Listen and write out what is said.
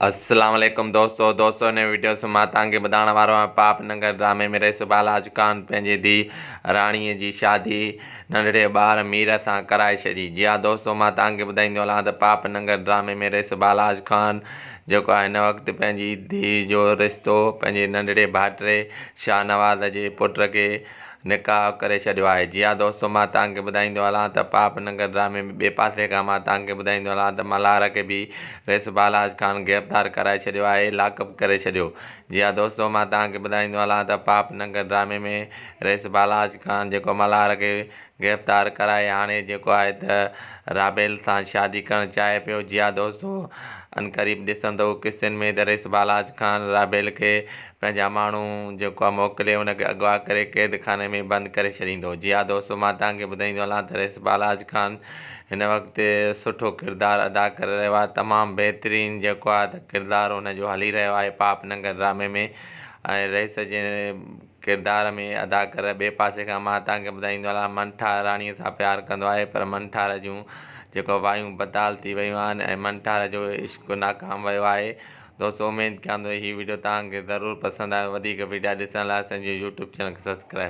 अस्सलाम वालेकुम दोस्तों ने वीडियो से मां तव्हांखे ॿुधाइण वारो आहियां पाप नंगर ड्रामे में रईस बालाज ख़ान पंहिंजी धीउ राणीअ जी शादी नंढड़े ॿार मीर सां कराए छॾी। जी हा दोस्तों, मां तव्हांखे ॿुधाईंदो हलां त पाप नंगर ड्रामे में रईस बालाज ख़ान जेको आहे हिन वक़्तु पंहिंजी धीउ जो रिश्तो पंहिंजे नंढड़े भाइटे शाहनवाज़ जे पुट खे निकाह करे छॾियो आहे। जी हा दोस्तों, मां तव्हांखे ॿुधाईंदो हलां त पाप नंगर ड्रामे में ॿिए पासे खां मां तव्हांखे ॿुधाईंदो हलां त मल्हार खे बि रईस बालाज ख़ान गिरफ़्तार कराए छॾियो आहे, लॉकअप करे छॾियो। जी हा दोस्तों, मां तव्हांखे ॿुधाईंदो हलां त पाप नंगर ड्रामे में रईस बालाज ख़ान जेको मल्हार खे गिरफ़्तार कराए हाणे जेको आहे त राबेल सां शादी करणु चाहे पियो। जी हा दोस्तों, अनक़रीब ॾिसंदो किस्तनि में त रईस बालाज ख़ान राबेल खे पंहिंजा माण्हू जेको आहे मोकिले हुनखे अगवा करे क़ैद खाने में बंदि करे छॾींदो। जी हा दोस्तों, मां तव्हांखे ॿुधाईंदो हलां त रईस बालाज ख़ान हिन वक़्तु सुठो किरदारु अदा करे रहियो आहे, तमामु बहितरीनु जेको आहे त किरदारु हुनजो हली रहियो आहे पाप नंगर ड्रामे में। ऐं रईस जे किरदार में अदा करे ॿिए पासे खां मां तव्हांखे ॿुधाईंदो हलां मनठार राणीअ सां प्यारु कंदो आहे, पर मनठार जूं जेको वायूं बदाल थी वियूं आहिनि ऐं मनठार जो इश्क़ु नाकाम वियो आहे। दोस्तों, उमेदु कयां थो हीअ वीडियो तव्हांखे ज़रूरु पसंदि आयो। वधीक वीडियो ॾिसण लाइ असांजे यूट्यूब चैनल खे सब्सक्राइब